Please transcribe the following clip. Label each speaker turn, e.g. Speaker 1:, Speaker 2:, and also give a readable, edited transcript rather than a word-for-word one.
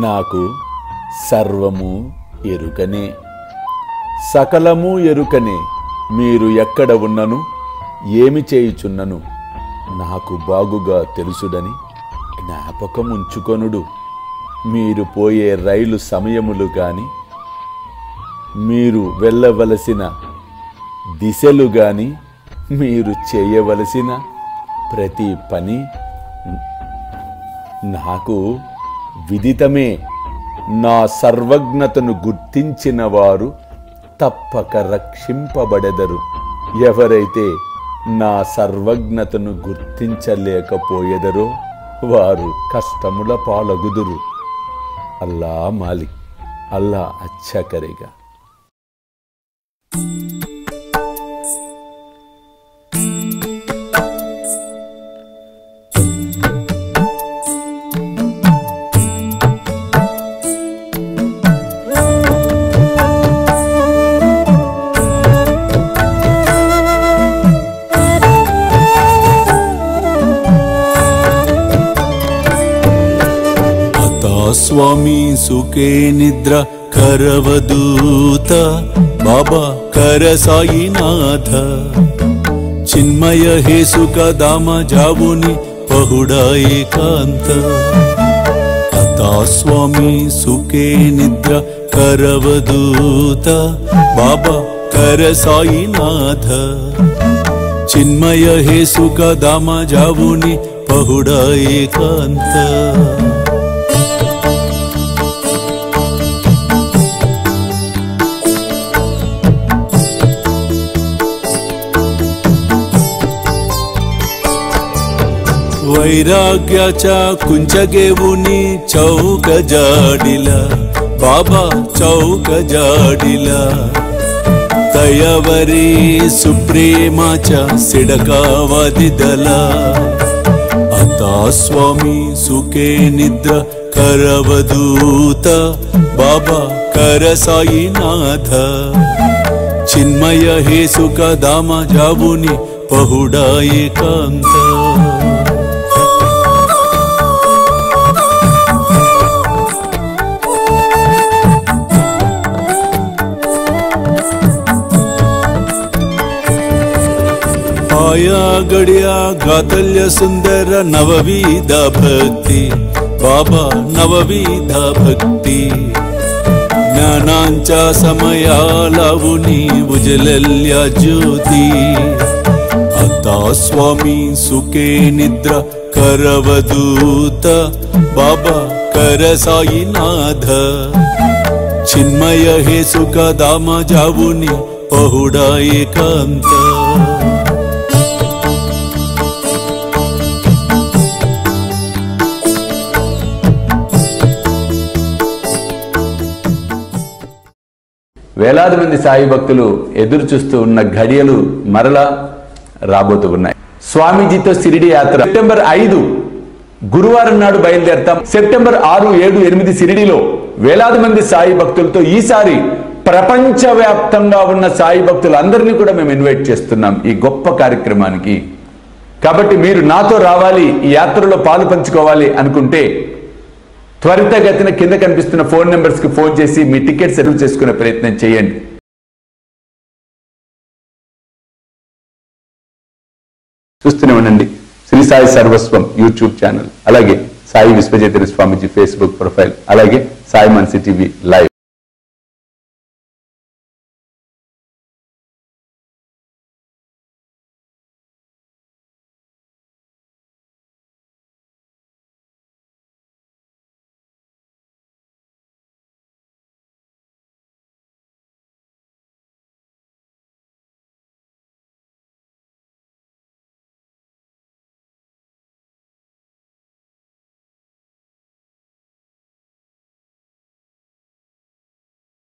Speaker 1: నాకు సర్వము ఎరుకనే, సకలము ఎరుకనే. మీరు ఎక్కడ ఉన్నను ఏమి చేయుచున్నను నాకు బాగుగా తెలుసుడని జ్ఞాపకముంచుకొనుడు. మీరు పోయే రైలు సమయములు గాని, మీరు వెళ్ళవలసిన దిశలు గాని, మీరు చేయవలసిన ప్రతి పని నాకు విదితమే. నా సర్వజ్ఞతను గుర్తించిన వారు తప్పక రక్షింపబడెదరు. ఎవరైతే నా సర్వజ్ఞతను గుర్తించలేకపోయెదరో వారు కష్టముల పాలగుదురు. అల్లా మాలిక్, అల్లా అచ్చా కరేగా.
Speaker 2: स्वामी सुखे निद्रा करवदूत बाबा कर साईनाथ चिन्मय हे सुख दाम जावुनि पहुडा एकांत अता स्वामी सुखे निद्रा करवदूत बाबा कर साईनाथ चिन्मय हे सुख दाम जावुनि पहुडा एकांत वैराग्याच्या कुंचगेवुनी चौक जाडिला बाबा चौक जाडिला तयावरी सुप्रेमाच्या सिडकावादिदला आता स्वामी सुखे निद्रा करवदूत बाबा कर साईनाथ चिन्मय हे सुख दाम जावुनि पहुडा एकांत आया गड्या गातल्य सुंदर नवविध भक्ति बाबा नवविध भक्ति ज्ञानांच्या समया लावुनी उजलल्या ज्योती आता स्वामी सुखे निद्रा करवदूत बाबा कर साईनाथ चिन्मय हे सुख दाम जावुनी पहुडा एकांत
Speaker 1: వేలాది మంది సాయి భక్తులు ఎదురు చూస్తూ ఉన్న ఘడియలు మరలా రాబోతూ ఉన్నాయి. స్వామీజీతో షిరిడి యాత్ర సెప్టెంబర్ 5 గురువారం నాడు బయలుదేరతాం. సెప్టెంబర్ 6, 7, 8 షిరిడిలో వేలాది మంది సాయి భక్తులతో ఈసారి ప్రపంచవ్యాప్తంగా ఉన్న సాయి భక్తులందరినీ కూడా మేము ఇన్వైట్ చేస్తున్నాం ఈ గొప్ప కార్యక్రమానికి. కాబట్టి మీరు నాతో రావాలి, ఈ యాత్రలో పాలు పంచుకోవాలి అనుకుంటే త్వరితగతిన కింద కనిపిస్తున్న ఫోన్ నెంబర్స్కి ఫోన్ చేసి మీ టికెట్ సెటిల్ చేసుకునే ప్రయత్నం చేయండి. చూస్తూనే ఉండండి శ్రీ సాయి సర్వస్వం యూట్యూబ్ ఛానల్, అలాగే సాయి విశ్వజేతరి స్వామీజీ ఫేస్బుక్ ప్రొఫైల్, అలాగే సాయి మనసి టీవీ లైవ్.